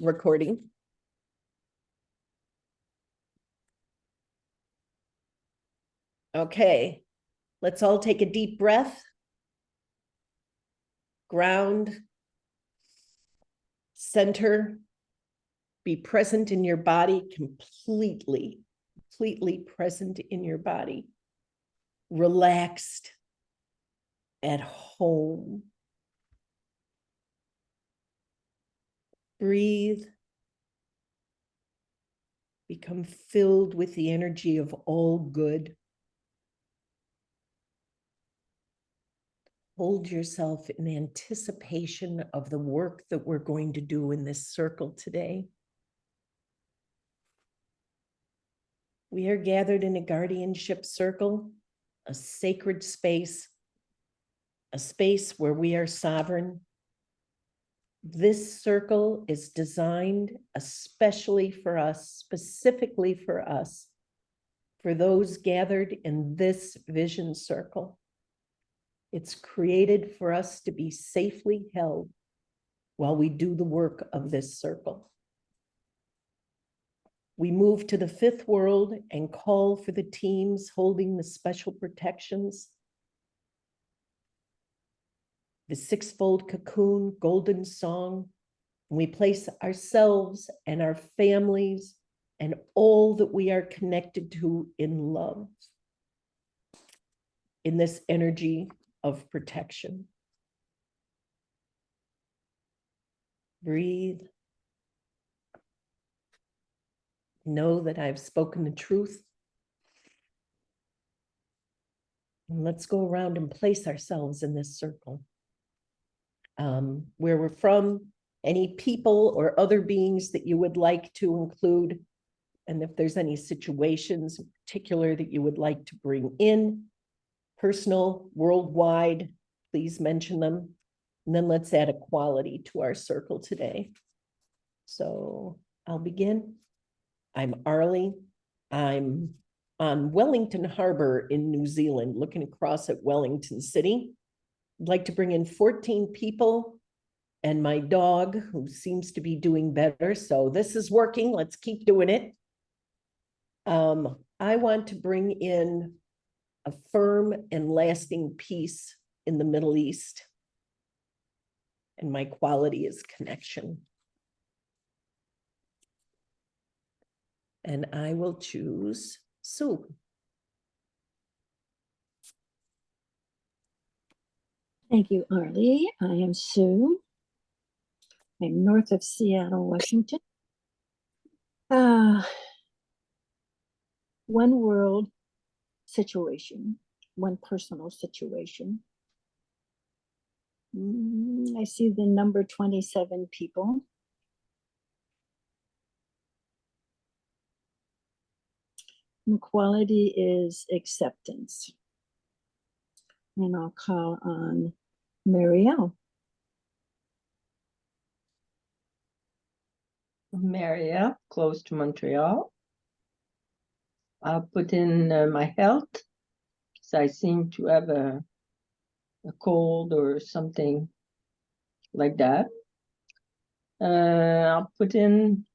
recording. Okay, let's all take a deep breath. Ground, center, be present in your body, completely present in your body. Relaxed, at home. Breathe. Become filled with the energy of all good. Hold yourself in anticipation of the work that we're going to do in this circle today. We are gathered in a guardianship circle, a sacred space, a space where we are sovereign. This circle is designed especially for us, specifically for us, for those gathered in this vision circle. It's created for us to be safely held while we do the work of this circle. We move to the fifth world and call for the teams holding the special protections. The sixfold cocoon, golden song. We place ourselves and our families and all that we are connected to in love, in this energy of protection. Breathe. Know that I've spoken the truth. And let's go around and place ourselves in this circle. Where we're from, any people or other beings that you would like to include, and if there's any situations in particular that you would like to bring in, personal, worldwide, please mention them. And then let's add a quality to our circle today. So I'll begin. I'm Arleigh. I'm on Wellington Harbor in New Zealand, looking across at Wellington City. I'd like to bring in 14 people and my dog, who seems to be doing better. So this is working. Let's keep doing it. I want to bring in a firm and lasting peace in the Middle East. And my quality is connection. And I will choose Sue. Thank you, Arleigh. I am Sue. I'm north of Seattle, Washington. One world situation, one personal situation. I see the number 27 people. And quality is acceptance. And I'll call on Marielle. Marielle, close to Montreal. I'll put in my health, because I seem to have a cold or something like that. I'll put in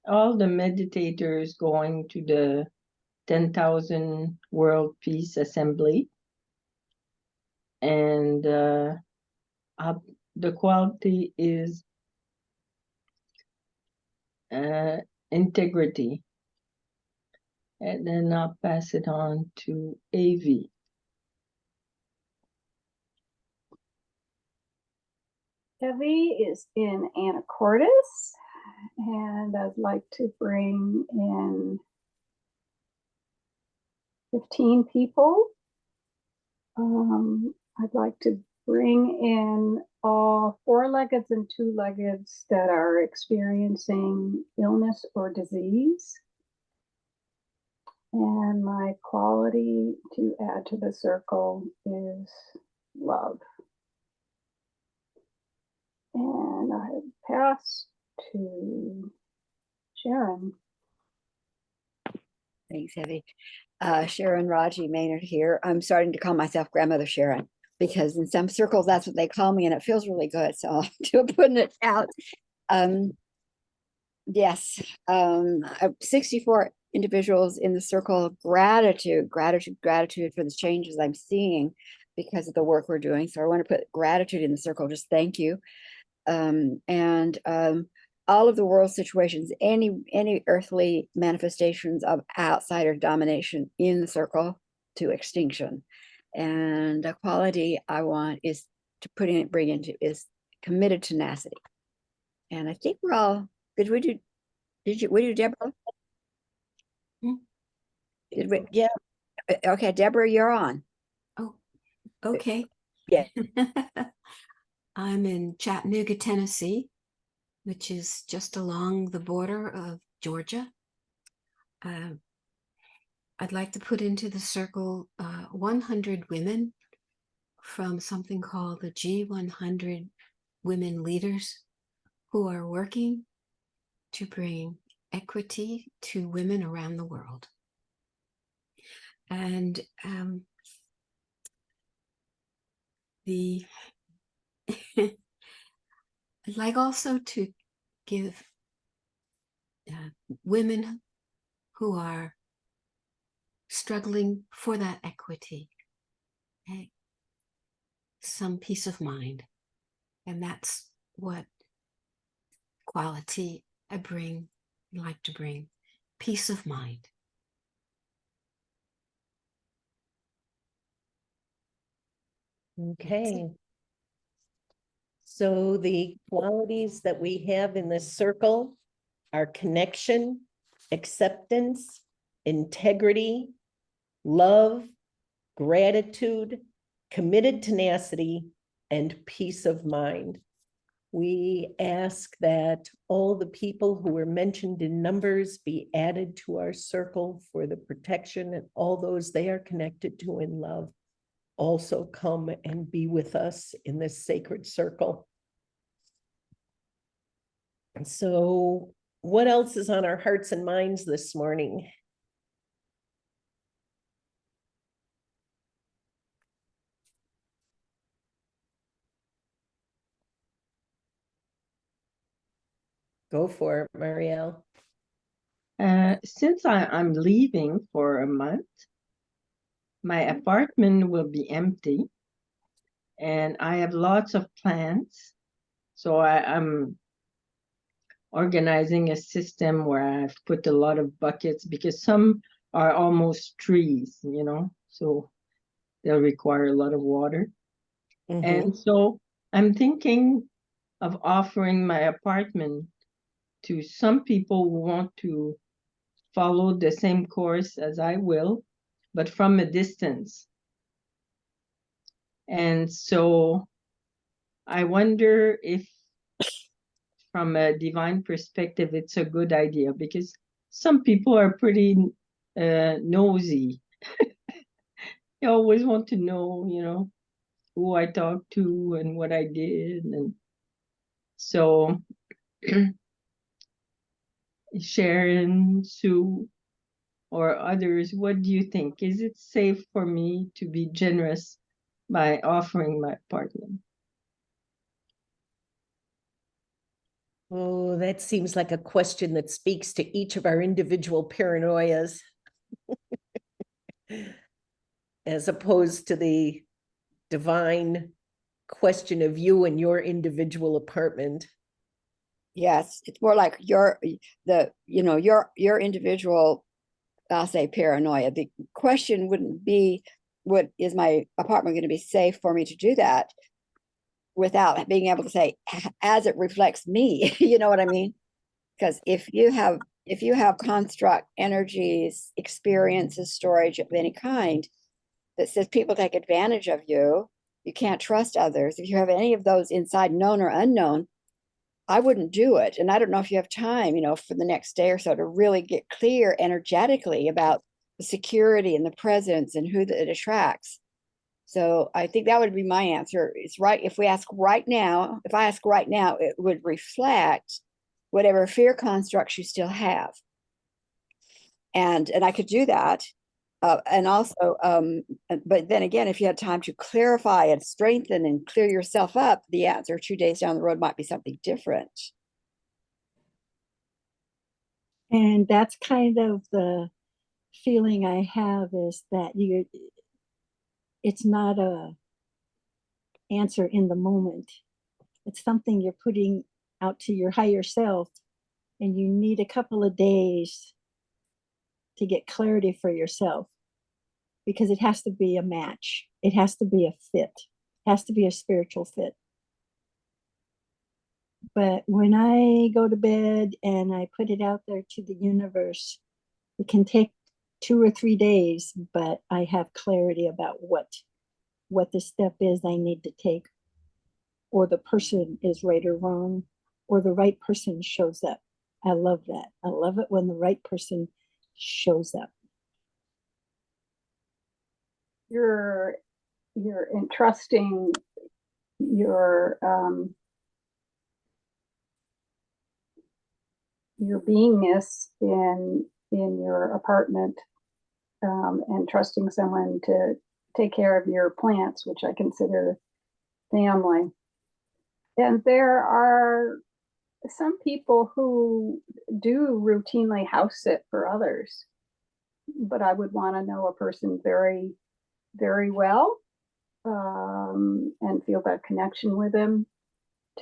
all the meditators going to the 10,000 World Peace Assembly. And the quality is integrity. And then I'll pass it on to AV. Evie is in Anacortes, and I'd like to bring in 15 people. I'd like to bring in all four-leggeds and two-leggeds that are experiencing illness or disease. And my quality to add to the circle is love. And I pass to Sharon. Thanks, Evie. Sharon Raji Maynard here. I'm starting to call myself Grandmother Sharon because in some circles that's what they call me, and it feels really good. So I'm putting it out. Yes, 64 individuals in the circle of gratitude, gratitude for the changes I'm seeing because of the work we're doing. So I want to put gratitude in the circle, just thank you. And all of the world situations, any earthly manifestations of outsider domination in the circle to extinction. And the quality I want is to bring into is committed tenacity. And I think we're all, did we do Deborah? Did we? Yeah, Okay, Deborah, you're on. Oh, okay. Yeah. I'm in Chattanooga, Tennessee, which is just along the border of Georgia. I'd like to put into the circle 100 women from something called the G100 Women Leaders who are working to bring equity to women around the world. And I'd like also to give women who are struggling for that equity some peace of mind. And that's what quality I like to bring, peace of mind. okay. So the qualities that we have in this circle are connection, acceptance, integrity, love, gratitude, committed tenacity, and peace of mind. We ask that all the people who were mentioned in numbers be added to our circle for the protection, and all those they are connected to in love also come and be with us in this sacred circle. And so what else is on our hearts and minds this morning? Go for it, Marielle. Since I'm leaving for a month, my apartment will be empty and I have lots of plants. So I'm organizing a system where I've put a lot of buckets because some are almost trees, so they'll require a lot of water. And so I'm thinking of offering my apartment to some people who want to follow the same course as I will, but from a distance. And so I wonder if from a divine perspective, it's a good idea because some people are pretty nosy. They always want to know, who I talked to and what I did. And so Sharon, Sue, or others, what do you think? Is it safe for me to be generous by offering my apartment? Oh, that seems like a question that speaks to each of our individual paranoias, as opposed to the divine question of you and your individual apartment. Yes, it's more like your individual, I'll say paranoia. The question wouldn't be, is my apartment going to be safe for me to do that without being able to say, as it reflects me, you know what I mean? Because if you have construct energies, experiences, storage of any kind that says people take advantage of you, you can't trust others. If you have any of those inside, known or unknown, I wouldn't do it. And I don't know if you have time, for the next day or so to really get clear energetically about the security and the presence and who it attracts. So I think that would be my answer. It's right. If I ask right now, it would reflect whatever fear constructs you still have. And I could do that. And also, but then again, if you had time to clarify and strengthen and clear yourself up, the answer 2 days down the road might be something different. And that's kind of the feeling I have, is that it's not a answer in the moment. It's something you're putting out to your higher self, and you need a couple of days to get clarity for yourself, because it has to be a match. It has to be a fit. It has to be a spiritual fit. But when I go to bed and I put it out there to the universe, it can take 2 or 3 days, but I have clarity about what the step is I need to take, or the person is right or wrong, or the right person shows up. I love that. I love it when the right person shows up. You're entrusting your beingness in your apartment, and trusting someone to take care of your plants, which I consider family. And there are some people who do routinely house sit for others, but I would want to know a person very, very well, and feel that connection with him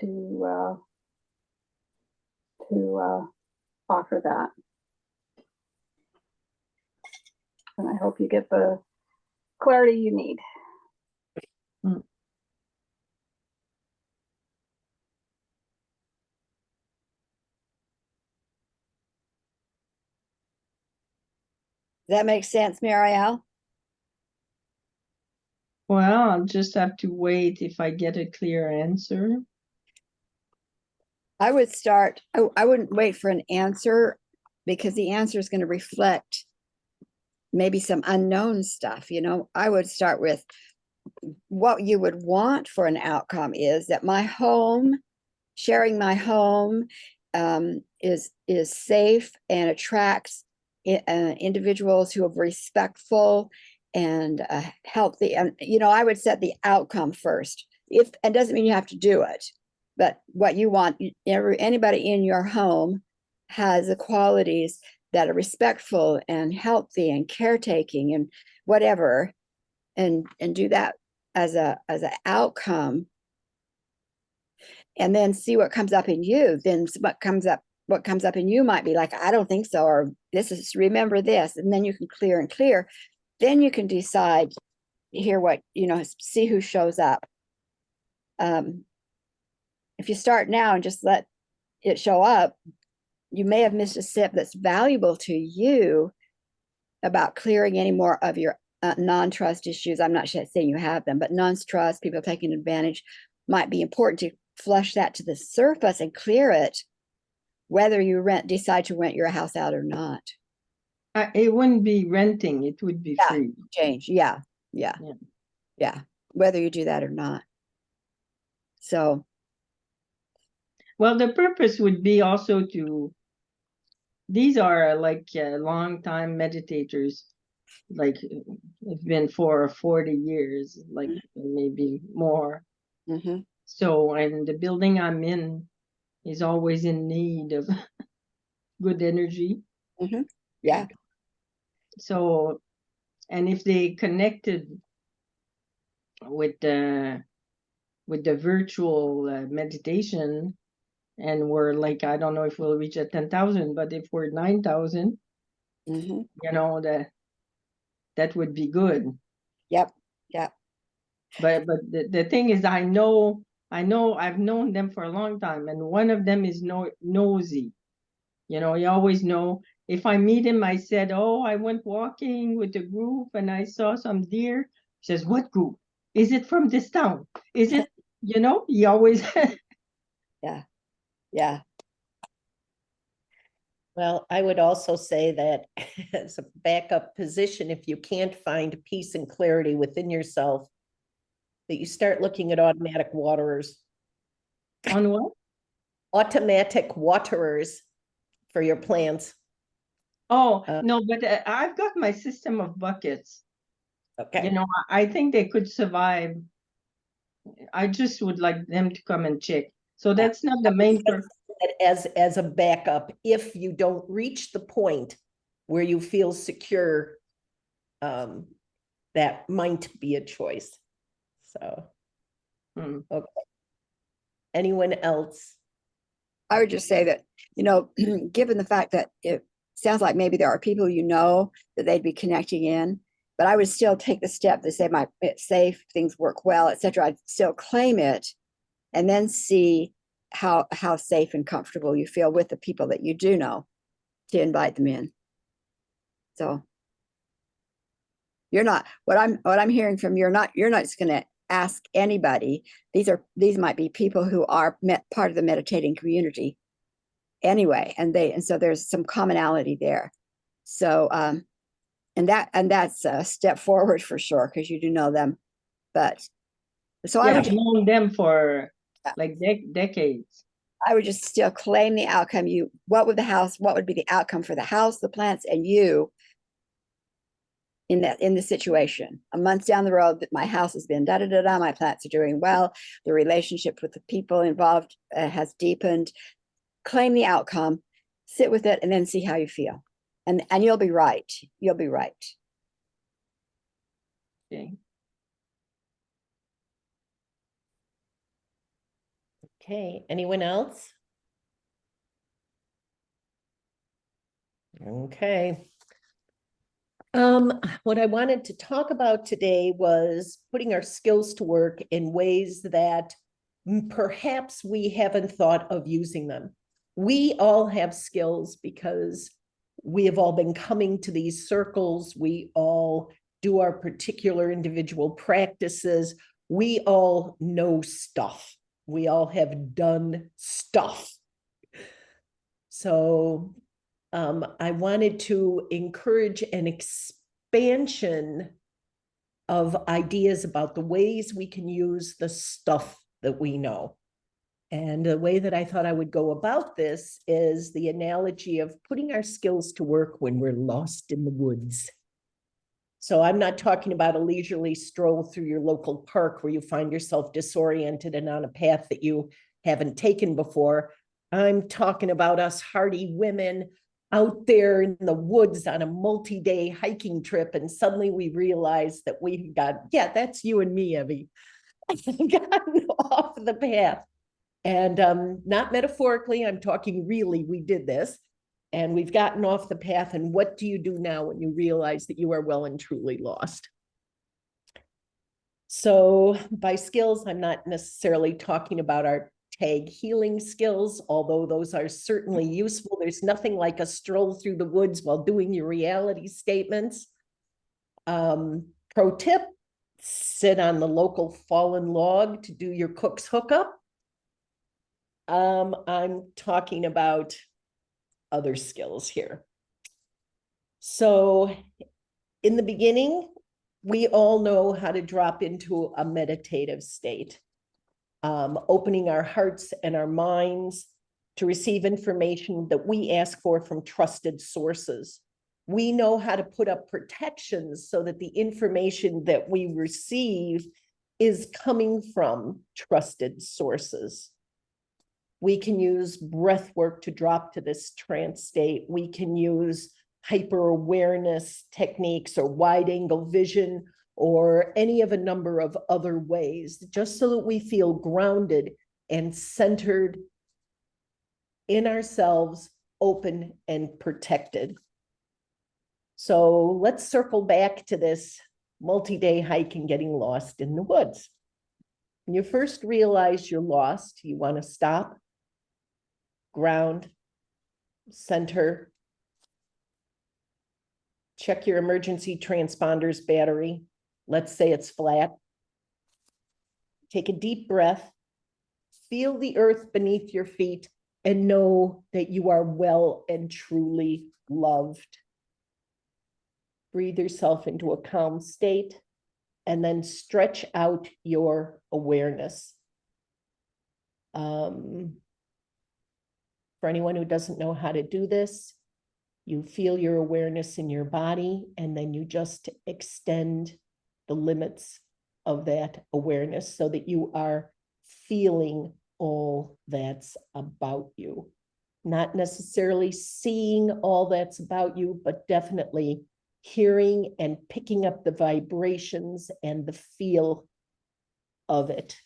to offer that. And I hope you get the clarity you need. That makes sense, Marielle? Well, I'll just have to wait if I get a clear answer. I would start, I wouldn't wait for an answer, because the answer is going to reflect maybe some unknown stuff. I would start with what you would want for an outcome is that my home, sharing my home, is safe and attracts individuals who are respectful and healthy. And I would set the outcome first. And doesn't mean you have to do it, but what you want, anybody in your home has the qualities that are respectful and healthy and caretaking and whatever, and do that as an outcome, and then see what comes up in you. Then what comes up in you might be like, I don't think so, or remember this, and then you can clear. Then you can decide, hear what, see who shows up. If you start now and just let it show up, you may have missed a step that's valuable to you about clearing any more of your non-trust issues. I'm not saying you have them, but non-trust, people taking advantage, might be important to flush that to the surface and clear it, whether you decide to rent your house out or not. It wouldn't be renting, it would be free. Change. Yeah. Whether you do that or not. So. Well, the purpose would be also these are like long time meditators, like it's been for 40 years, like maybe more. Mm-hmm. So, and the building I'm in is always in need of good energy. Mm-hmm. Yeah. So, and if they connected with the virtual meditation, and we're like, I don't know if we'll reach at 10,000, but if we're 9,000, that would be good. Yep. But the thing is, I know I've known them for a long time, and one of them is nosy. You always know. If I meet him, I said, oh, I went walking with a group and I saw some deer. He says, what group? Is it from this town? Is it, he always. Yeah. Well, I would also say that as a backup position, if you can't find peace and clarity within yourself, that you start looking at automatic waterers. On what? Automatic waterers for your plants. Oh, no, but I've got my system of buckets. Okay. I think they could survive. I just would like them to come and check. So that's not the main purpose. that as a backup, if you don't reach the point where you feel secure, that might be a choice. So, Hmm. okay. Anyone else? I would just say that, you know, given the fact that it sounds like maybe there are people you know that they'd be connecting in, but I would still take the step to say it's safe, things work well, etc. I'd still claim it and then see how safe and comfortable you feel with the people that you do know to invite them in. So you're not what I'm hearing from you're not just going to ask anybody. These might be people who are part of the meditating community anyway, and so there's some commonality there. So and that's a step forward for sure because you do know them. But so Yeah, I would I've just, known them for Yeah. like decades. I would just still claim the outcome. What would be the outcome for the house, the plants, and you in the situation? A month down the road, that my house has been da da da da, my plants are doing well, the relationship with the people involved has deepened. Claim the outcome, sit with it, and then see how you feel. And you'll be right. You'll be right. Okay. Okay, anyone else? Okay. What I wanted to talk about today was putting our skills to work in ways that perhaps we haven't thought of using them. We all have skills because we have all been coming to these circles. We all do our particular individual practices. We all know stuff. We all have done stuff. So I wanted to encourage an expansion of ideas about the ways we can use the stuff that we know. And the way that I thought I would go about this is the analogy of putting our skills to work when we're lost in the woods. So I'm not talking about a leisurely stroll through your local park where you find yourself disoriented and on a path that you haven't taken before. I'm talking about us hardy women out there in the woods on a multi-day hiking trip, and suddenly we realize that we've got, yeah, that's you and me, Evie, gotten off the path. And not metaphorically, I'm talking really, we did this. And we've gotten off the path. And what do you do now when you realize that you are well and truly lost? So by skills, I'm not necessarily talking about our tag healing skills, although those are certainly useful. There's nothing like a stroll through the woods while doing your reality statements. Pro tip, sit on the local fallen log to do your cook's hookup. I'm talking about other skills here. So in the beginning, we all know how to drop into a meditative state, opening our hearts and our minds to receive information that we ask for from trusted sources. We know how to put up protections so that the information that we receive is coming from trusted sources. We can use breath work to drop to this trance state. We can use hyper awareness techniques or wide angle vision or any of a number of other ways, just so that we feel grounded and centered in ourselves, open and protected. So let's circle back to this multi-day hike and getting lost in the woods. When you first realize you're lost, you want to stop, ground, center, check your emergency transponders battery. Let's say it's flat. Take a deep breath, feel the earth beneath your feet, and know that you are well and truly loved. Breathe yourself into a calm state, and then stretch out your awareness. For anyone who doesn't know how to do this, you feel your awareness in your body, and then you just extend the limits of that awareness so that you are feeling all that's about you. Not necessarily seeing all that's about you, but definitely hearing and picking up the vibrations and the feel of it.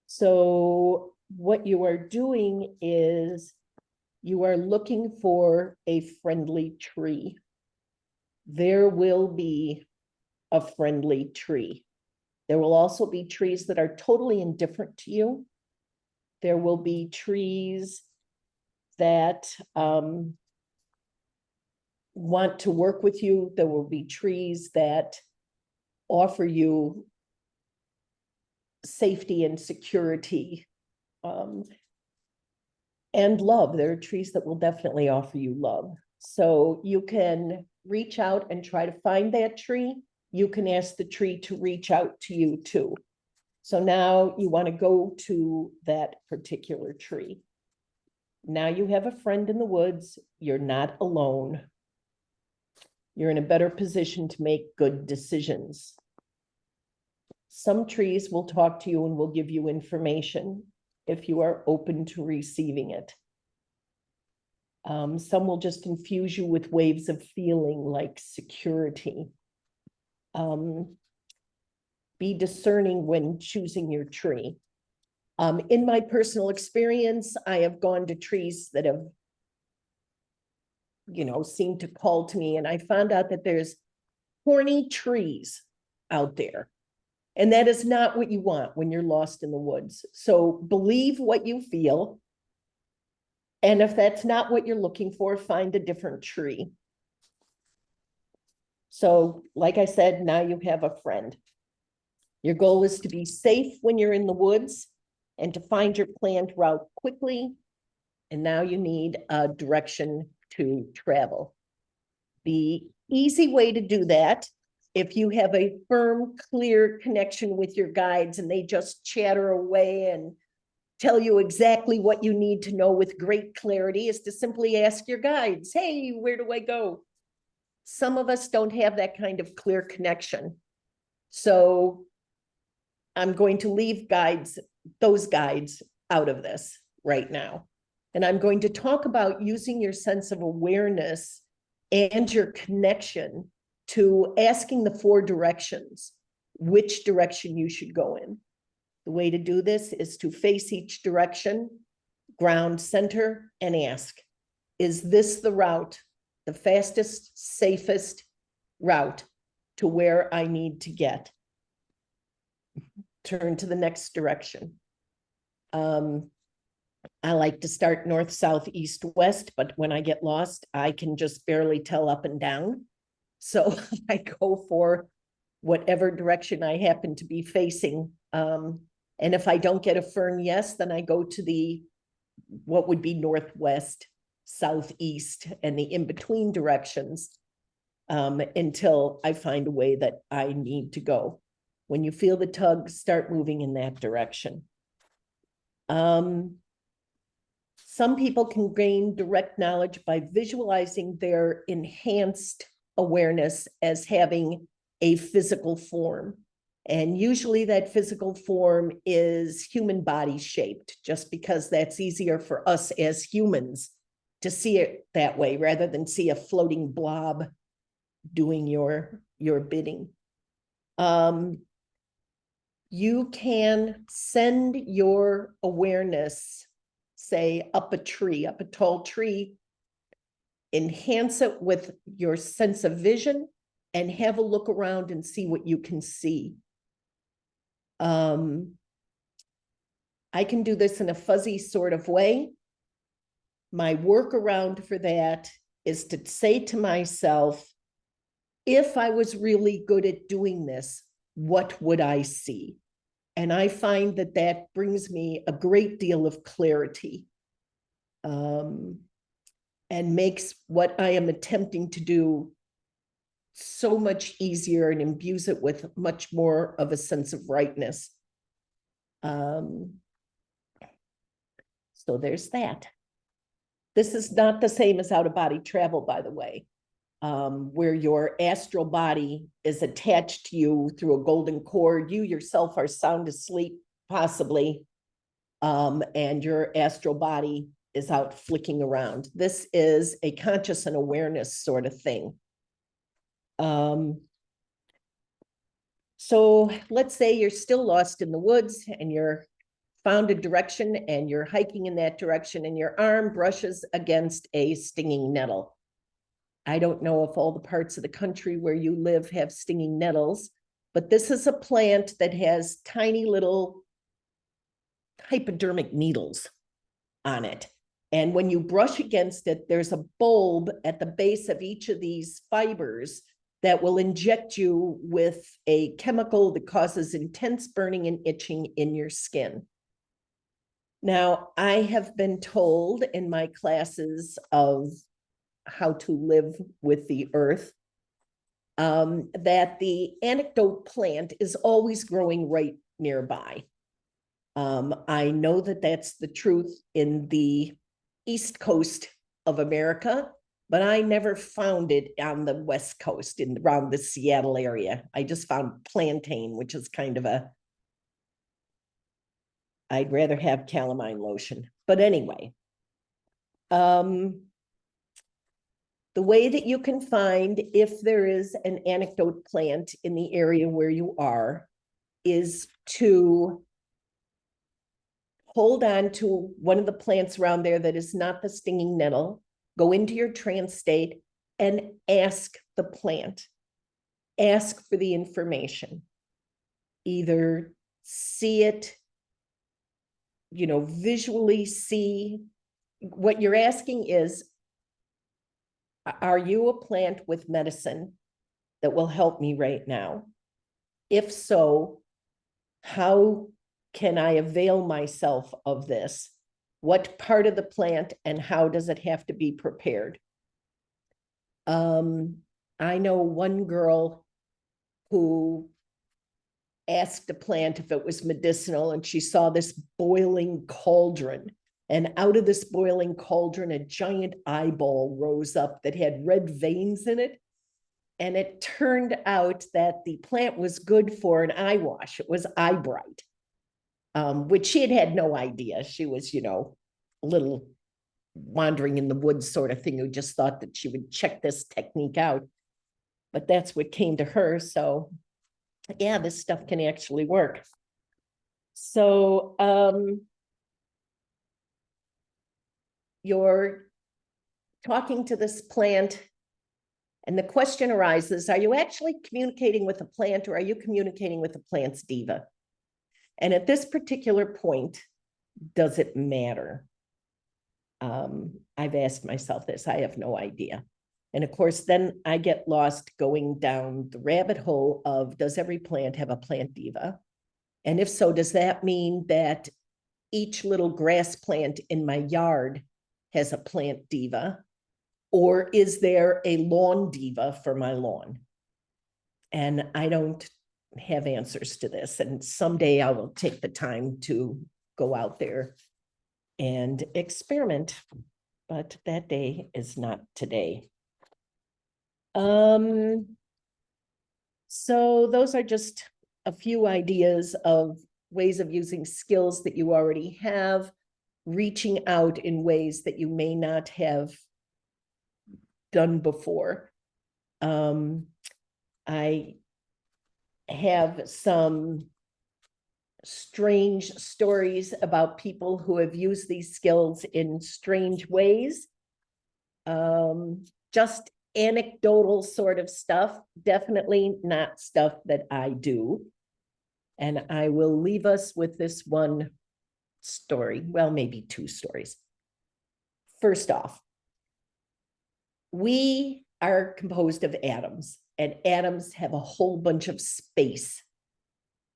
So what you are doing is you are looking for a friendly tree. There will be a friendly tree. There will also be trees that are totally indifferent to you. There will be trees that want to work with you. There will be trees that offer you safety and security and love. There are trees that will definitely offer you love. So you can reach out and try to find that tree. You can ask the tree to reach out to you too. So now you want to go to that particular tree. Now you have a friend in the woods. You're not alone. You're in a better position to make good decisions. Some trees will talk to you and will give you information if you are open to receiving it. Some will just infuse you with waves of feeling like security. Be discerning when choosing your tree. In my personal experience, I have gone to trees that have, seemed to call to me, and I found out that there's horny trees out there. And that is not what you want when you're lost in the woods. So believe what you feel. And if that's not what you're looking for, find a different tree. So, like I said, now you have a friend. Your goal is to be safe when you're in the woods and to find your planned route quickly. And now you need a direction to travel. The easy way to do that, if you have a firm, clear connection with your guides and they just chatter away and tell you exactly what you need to know with great clarity, is to simply ask your guides, hey, where do I go? Some of us don't have that kind of clear connection. So I'm going to leave those guides out of this right now. And I'm going to talk about using your sense of awareness and your connection to asking the 4 directions, which direction you should go in. The way to do this is to face each direction, ground center, and ask, is this the route, the fastest, safest route to where I need to get? Turn to the next direction. I like to start north, south, east, west, but when I get lost, I can just barely tell up and down. So I go for whatever direction I happen to be facing. And if I don't get a firm yes, then I go to what would be northwest, southeast, and the in-between directions until I find a way that I need to go. When you feel the tug, start moving in that direction. Some people can gain direct knowledge by visualizing their enhanced awareness as having a physical form. And usually that physical form is human body shaped, just because that's easier for us as humans to see it that way rather than see a floating blob doing your bidding. You can send your awareness, say, up a tall tree, enhance it with your sense of vision, and have a look around and see what you can see. I can do this in a fuzzy sort of way. My workaround for that is to say to myself, if I was really good at doing this, what would I see? And I find that that brings me a great deal of clarity and makes what I am attempting to do so much easier and imbues it with much more of a sense of rightness. So there's that. This is not the same as out-of-body travel, by the way, where your astral body is attached to you through a golden cord. You yourself are sound asleep, possibly, and your astral body is out flicking around. This is a conscious and awareness sort of thing. So let's say you're still lost in the woods and you're found a direction and you're hiking in that direction and your arm brushes against a stinging nettle. I don't know if all the parts of the country where you live have stinging nettles, but this is a plant that has tiny little hypodermic needles on it. And when you brush against it, there's a bulb at the base of each of these fibers that will inject you with a chemical that causes intense burning and itching in your skin. Now, I have been told in my classes of how to live with the earth that the anecdote plant is always growing right nearby. I know that that's the truth in the East Coast of America, but I never found it on the West Coast around the Seattle area. I just found plantain, which is kind of I'd rather have calamine lotion. But anyway, the way that you can find if there is an anecdote plant in the area where you are is to hold on to one of the plants around there that is not the stinging nettle, go into your trance state and ask the plant, ask for the information. Either see it, visually see. What you're asking is, are you a plant with medicine that will help me right now? If so, how can I avail myself of this? What part of the plant and how does it have to be prepared? I know one girl who asked a plant if it was medicinal, and she saw this boiling cauldron. And out of this boiling cauldron, a giant eyeball rose up that had red veins in it. And it turned out that the plant was good for an eye wash. It was eye bright, which she had no idea. She was, a little wandering in the woods sort of thing who just thought that she would check this technique out. But that's what came to her. So yeah, this stuff can actually work. So you're talking to this plant, and the question arises, are you actually communicating with the plant or are you communicating with the plant's diva? And at this particular point, does it matter? I've asked myself this, I have no idea. And of course, then I get lost going down the rabbit hole of, does every plant have a plant diva? And if so, does that mean that each little grass plant in my yard has a plant diva? Or is there a lawn diva for my lawn? And I don't have answers to this. And someday I will take the time to go out there and experiment, but that day is not today. So those are just a few ideas of ways of using skills that you already have, reaching out in ways that you may not have done before. I have some strange stories about people who have used these skills in strange ways. Just anecdotal sort of stuff, definitely not stuff that I do. And I will leave us with this one story. Well, maybe two stories. First off, we are composed of atoms, and atoms have a whole bunch of space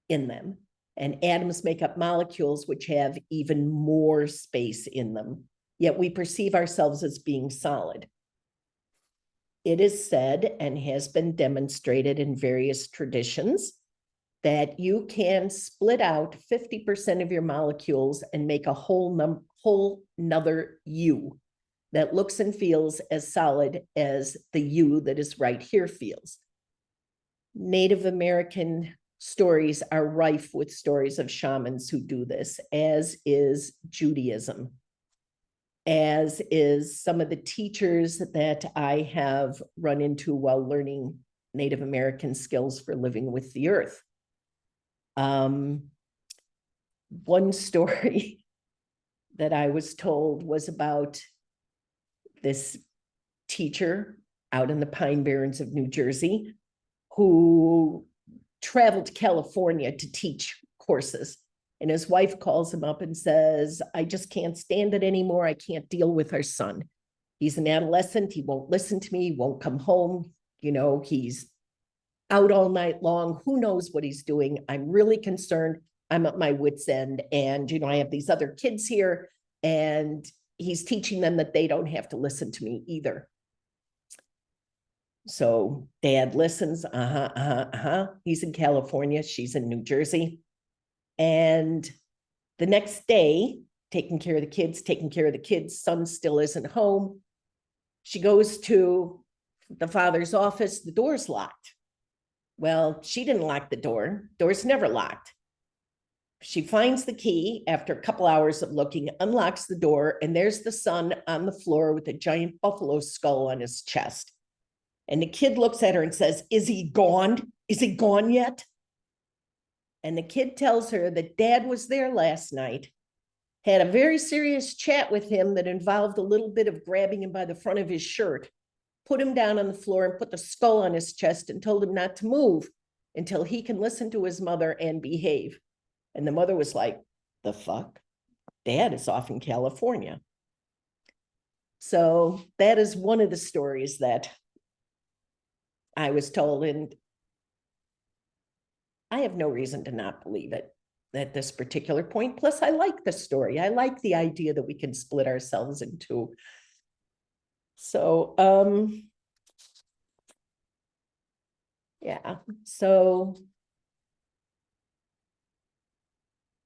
in them. And atoms make up molecules which have even more space in them, yet we perceive ourselves as being solid. It is said and has been demonstrated in various traditions that you can split out 50% of your molecules and make a whole nother you that looks and feels as solid as the you that is right here feels. Native American stories are rife with stories of shamans who do this, as is Judaism, as is some of the teachers that I have run into while learning Native American skills for living with the earth. One story that I was told was about this teacher out in the Pine Barrens of New Jersey who traveled to California to teach courses. And his wife calls him up and says, I just can't stand it anymore. I can't deal with our son. He's an adolescent. He won't listen to me, won't come home. You know, he's out all night long. Who knows what he's doing? I'm really concerned. I'm at my wit's end. And, you know, I have these other kids here and he's teaching them that they don't have to listen to me either. So dad listens, he's in California, she's in New Jersey. And the next day, taking care of the kids, son still isn't home. She goes to the father's office, the door's locked. Well, she didn't lock the door, door's never locked. She finds the key after a couple hours of looking, unlocks the door, and there's the son on the floor with a giant buffalo skull on his chest. And the kid looks at her and says, is he gone? Is he gone yet? And the kid tells her that dad was there last night, had a very serious chat with him that involved a little bit of grabbing him by the front of his shirt, put him down on the floor and put the skull on his chest and told him not to move until he can listen to his mother and behave. And the mother was like, the fuck? Dad is off in California. So that is one of the stories that I was told, and I have no reason to not believe it at this particular point. Plus, I like the story. I like the idea that we can split ourselves in two. So, yeah, so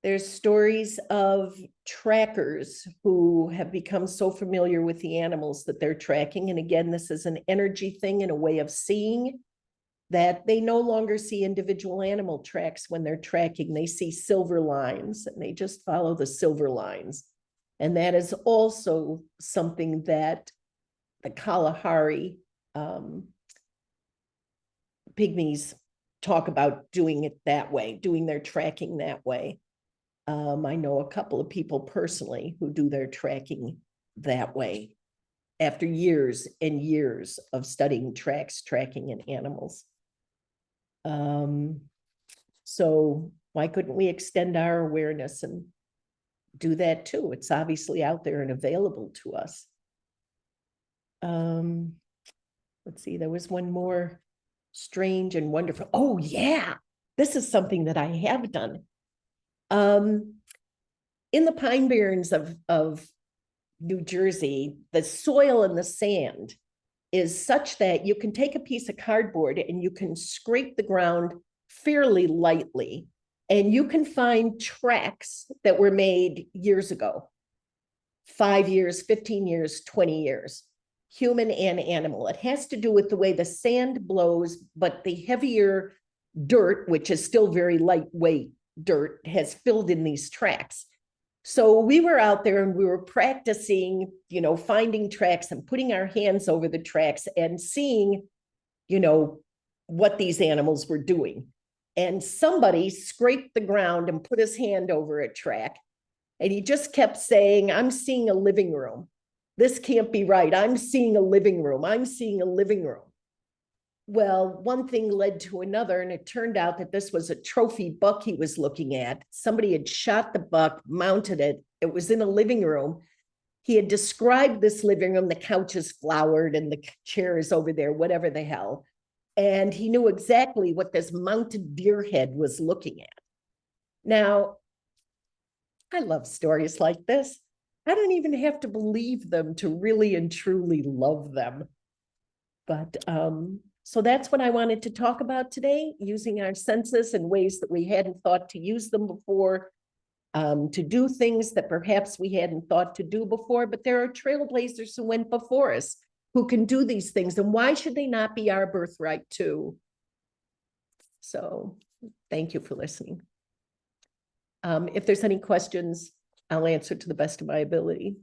there's stories of trackers who have become so familiar with the animals that they're tracking. And again, this is an energy thing and a way of seeing that they no longer see individual animal tracks when they're tracking. They see silver lines and they just follow the silver lines. And that is also something that the Kalahari pygmies talk about, doing it that way, doing their tracking that way. I know a couple of people personally who do their tracking that way after years and years of studying tracking in animals. So why couldn't we extend our awareness and do that too? It's obviously out there and available to us. Let's see, there was one more strange and wonderful. Oh yeah, this is something that I have done. In the Pine Barrens of New Jersey, the soil and the sand is such that you can take a piece of cardboard and you can scrape the ground fairly lightly, and you can find tracks that were made years ago, 5 years, 15 years, 20 years, human and animal. It has to do with the way the sand blows, but the heavier dirt, which is still very lightweight dirt, has filled in these tracks. So we were out there and we were practicing, you know, finding tracks and putting our hands over the tracks and seeing, you know, what these animals were doing. And somebody scraped the ground and put his hand over a track. And he just kept saying, I'm seeing a living room. This can't be right. I'm seeing a living room. I'm seeing a living room. Well, one thing led to another, and it turned out that this was a trophy buck he was looking at. Somebody had shot the buck, mounted it. It was in a living room. He had described this living room. The couch is flowered and the chair is over there, whatever the hell. And he knew exactly what this mounted deer head was looking at. Now, I love stories like this. I don't even have to believe them to really and truly love them. But so that's what I wanted to talk about today, using our senses in ways that we hadn't thought to use them before, to do things that perhaps we hadn't thought to do before. But there are trailblazers who went before us who can do these things. And why should they not be our birthright too? So Thank you for listening. If there's any questions, I'll answer to the best of my ability.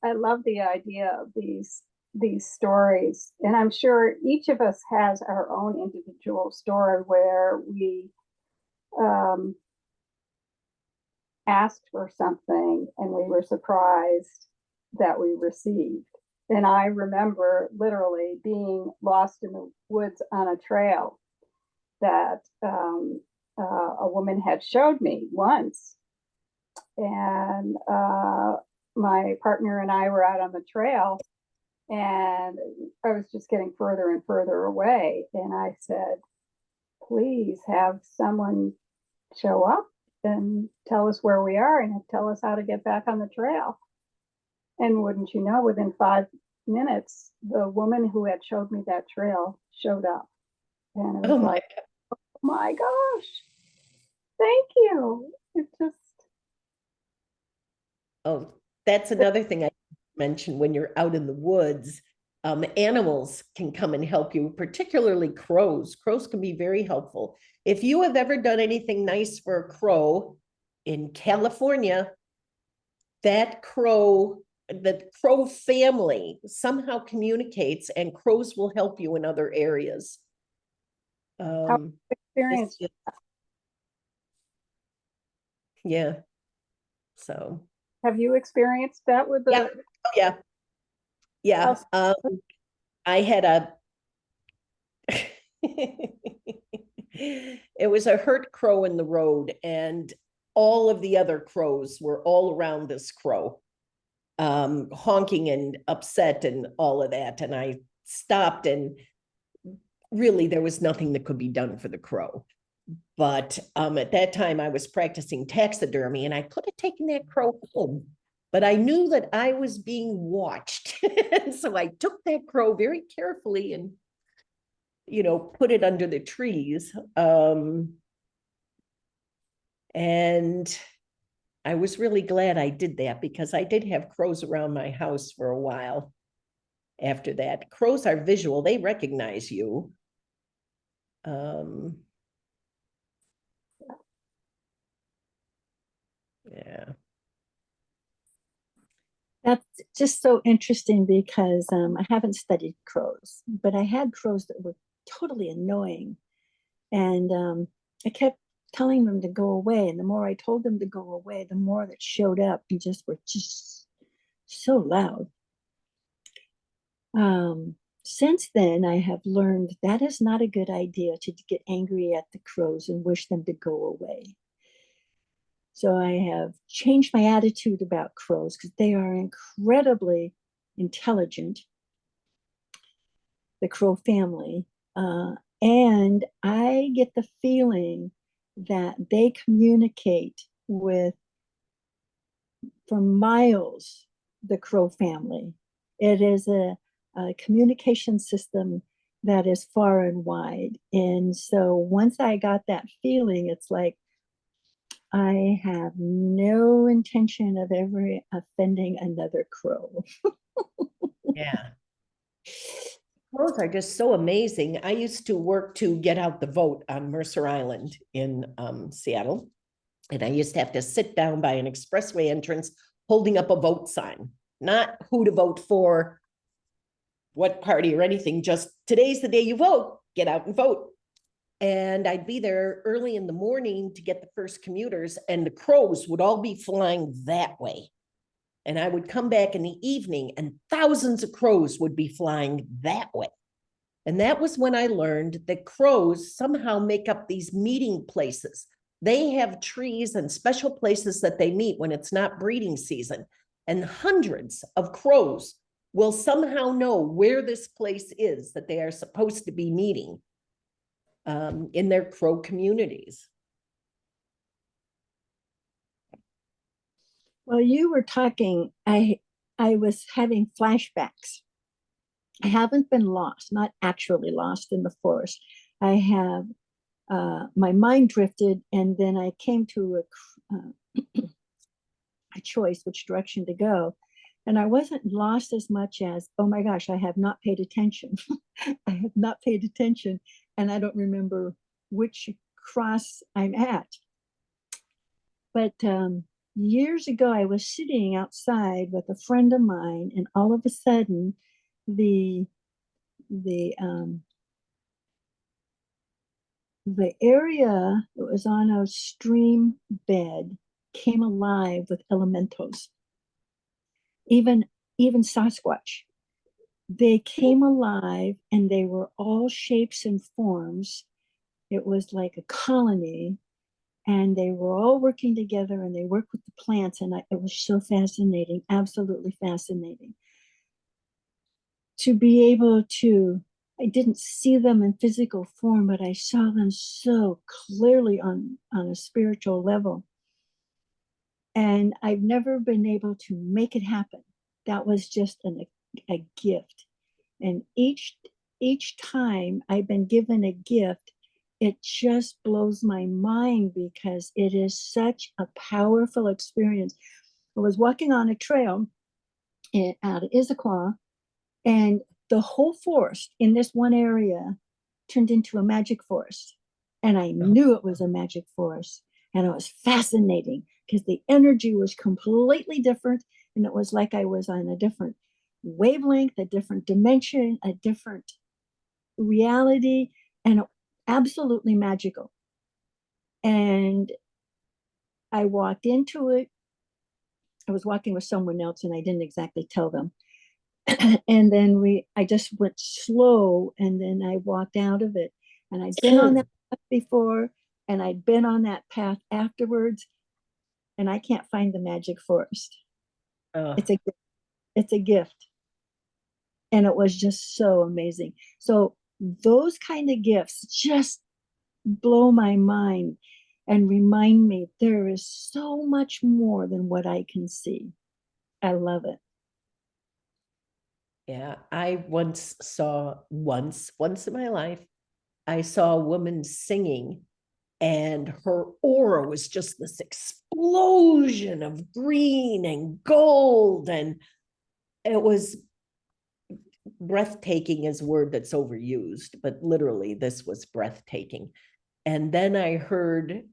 I love the idea of these stories, and I'm sure each of us has our own individual story where we asked for something and we were surprised that we received. And I remember literally being lost in the woods on a trail that a woman had showed me once. And my partner and I were out on the trail, and I was just getting further and further away. And I said, please have someone show up and tell us where we are and tell us how to get back on the trail. And wouldn't you know, within 5 minutes, the woman who had showed me that trail showed up. And it was like, oh my gosh, thank you. It just. Oh, that's another thing I mentioned when you're out in the woods. Animals can come and help you, particularly crows. Crows can be very helpful. If you have ever done anything nice for a crow in California, that crow, the crow family somehow communicates, and crows will help you in other areas. Experience. Yeah. So. Have you experienced that with the? Yeah. Oh, yeah. Yeah. I had a. It was a hurt crow in the road, and all of the other crows were all around this crow, honking and upset and all of that. And I stopped, and really there was nothing that could be done for the crow. But at that time I was practicing taxidermy, and I could have taken that crow home, but I knew that I was being watched. And so I took that crow very carefully and, you know, put it under the trees. And I was really glad I did that, because I did have crows around my house for a while after that. Crows are visual, they recognize you. Yeah. That's just so interesting because I haven't studied crows, but I had crows that were totally annoying. And I kept telling them to go away. And the more I told them to go away, the more that showed up and just were just so loud. Since then, I have learned that is not a good idea to get angry at the crows and wish them to go away. So I have changed my attitude about crows because they are incredibly intelligent, the crow family. And I get the feeling that they communicate with, for miles, the crow family. It is a communication system that is far and wide. And so once I got that feeling, it's like, I have no intention of ever offending another crow. Yeah. Crows are just so amazing. I used to work to get out the vote on Mercer Island in Seattle. And I used to have to sit down by an expressway entrance holding up a vote sign, not who to vote for, what party or anything, just today's the day you vote, get out and vote. And I'd be there early in the morning to get the first commuters, and the crows would all be flying that way. And I would come back in the evening and thousands of crows would be flying that way. And that was when I learned that crows somehow make up these meeting places. They have trees and special places that they meet when it's not breeding season. And hundreds of crows will somehow know where this place is that they are supposed to be meeting in their crow communities. Well, you were talking, I was having flashbacks. I haven't been lost, not actually lost in the forest. I have, my mind drifted, and then I came to a choice which direction to go. And I wasn't lost as much as, oh my gosh, I have not paid attention. I have not paid attention, and I don't remember which cross I'm at. But years ago, I was sitting outside with a friend of mine, and all of a sudden, the area that was on a stream bed came alive with elementals, even Sasquatch. They came alive, and they were all shapes and forms. It was like a colony, and they were all working together, and they worked with the plants, and it was so fascinating, absolutely fascinating. To be able to, I didn't see them in physical form, but I saw them so clearly on a spiritual level. And I've never been able to make it happen. That was just a gift. And each time I've been given a gift, it just blows my mind because it is such a powerful experience. I was walking on a trail out of Issaquah, and the whole forest in this one area turned into a magic forest. And I knew it was a magic forest. And it was fascinating because the energy was completely different. And it was like I was on a different wavelength, a different dimension, a different reality, and absolutely magical. And I walked into it. I was walking with someone else, and I didn't exactly tell them. And then I just went slow, and then I walked out of it. And I'd been on that path before, and I'd been on that path afterwards, and I can't find the magic forest. It's a gift. And it was just so amazing. So those kind of gifts just blow my mind and remind me there is so much more than what I can see. I love it. Yeah, I once in my life, I saw a woman singing, and her aura was just this explosion of green and gold, and it was breathtaking is a word that's overused, but literally this was breathtaking. And then I heard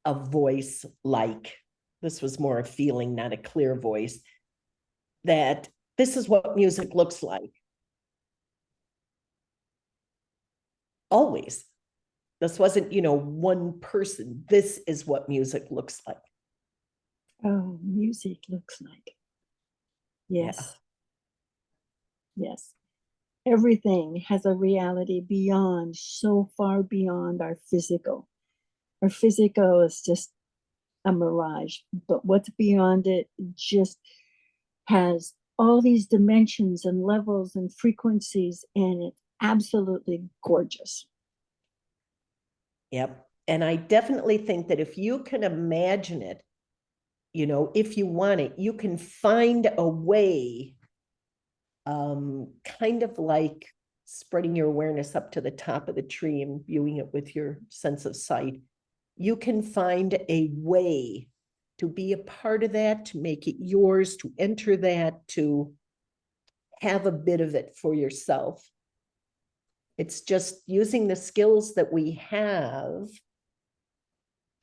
a voice, like, this was more a feeling, not a clear voice, that this is what music looks like. Always. This wasn't, one person. This is what music looks like. Oh, music looks like. Yes. Yeah. Yes. Everything has a reality beyond, so far beyond our physical. Our physical is just a mirage, but what's beyond it just has all these dimensions and levels and frequencies, and it's absolutely gorgeous. Yep. And I definitely think that if you can imagine it, if you want it, you can find a way, kind of like spreading your awareness up to the top of the tree and viewing it with your sense of sight. You can find a way to be a part of that, to make it yours, to enter that, to have a bit of it for yourself. It's just using the skills that we have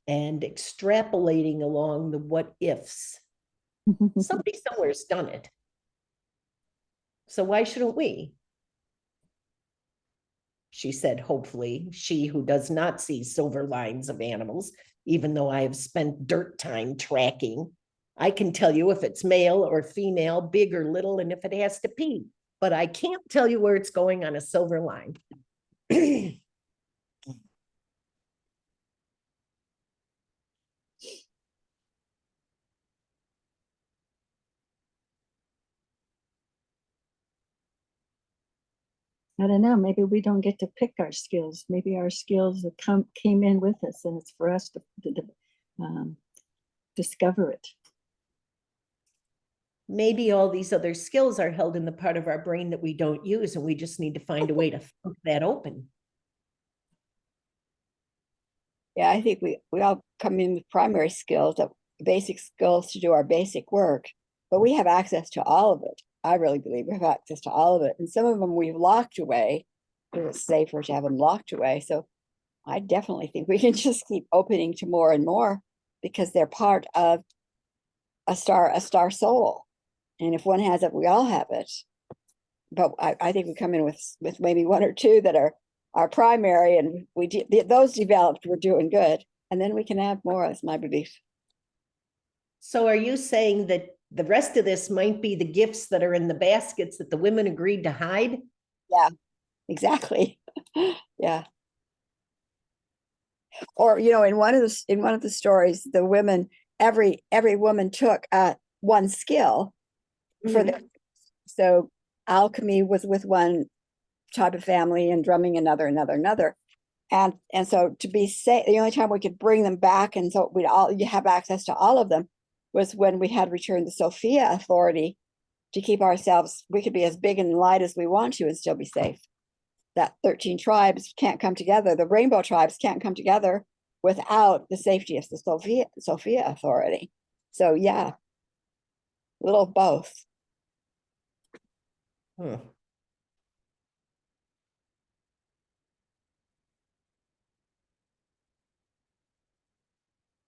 and extrapolating along the what ifs. Somebody somewhere's done it. So why shouldn't we? She said, hopefully, she who does not see silver lines of animals, even though I have spent dirt time tracking. I can tell you if it's male or female, big or little, and if it has to pee, but I can't tell you where it's going on a silver line. I don't know, maybe we don't get to pick our skills. Maybe our skills came in with us, and it's for us to discover it. Maybe all these other skills are held in the part of our brain that we don't use, and we just need to find a way to flip that open. Yeah, I think we all come in with primary skills, basic skills to do our basic work. but we have access to all of it. I really believe we have access to all of it. And some of them we've locked away because it's safer to have them locked away. So I definitely think we can just keep opening to more and more because they're part of a star soul. And if one has it, we all have it. But I think we come in with maybe one or two that are primary, and those developed, we're doing good. And then we can add more, is my belief. So are you saying that the rest of this might be the gifts that are in the baskets that the women agreed to hide? Yeah, exactly. Yeah. Or, you know, in one of the stories, the women, every woman took one skill for the, so alchemy was with one type of family and drumming another. And so to be safe, the only time we could bring them back, and so you have access to all of them, was when we had returned the Sophia authority to keep ourselves, we could be as big and light as we want to and still be safe. That 13 tribes can't come together. The rainbow tribes can't come together without the safety of the Sophia authority. So yeah, a little of both. Hmm.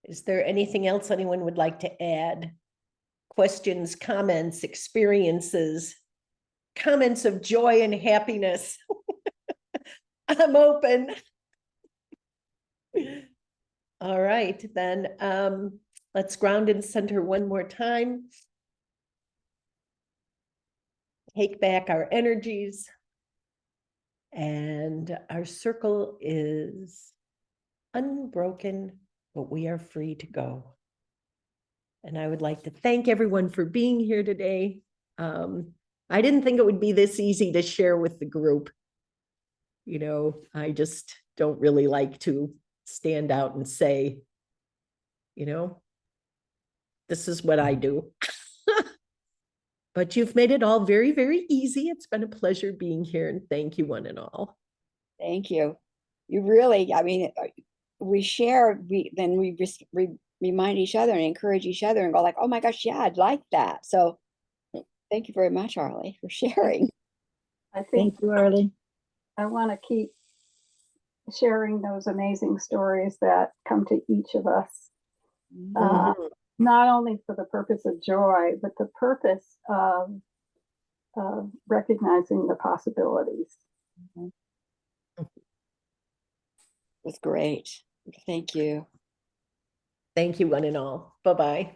Is there anything else anyone would like to add? Questions, comments, experiences, comments of joy and happiness? I'm open. All right, then let's ground and center one more time. Take back our energies. And our circle is unbroken, but we are free to go. And I would like to thank everyone for being here today. I didn't think it would be this easy to share with the group. You know, I just don't really like to stand out and say, you know, this is what I do. But you've made it all very, very easy. It's been a pleasure being here, and thank you one and all. Thank you. You really, I mean, we share, then we remind each other and encourage each other and go like, oh my gosh, yeah, I'd like that. So thank you very much, Arleigh, for sharing. I think Thank you, Arleigh. I want to keep sharing those amazing stories that come to each of us, not only for the purpose of joy, but the purpose of recognizing the possibilities. It was great. Thank you. Thank you one and all. Bye-bye.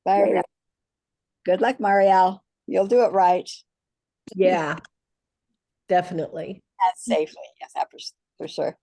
Bye, everyone. Good luck, Marielle. You'll do it right. Yeah, definitely. And safely. Yes, for sure.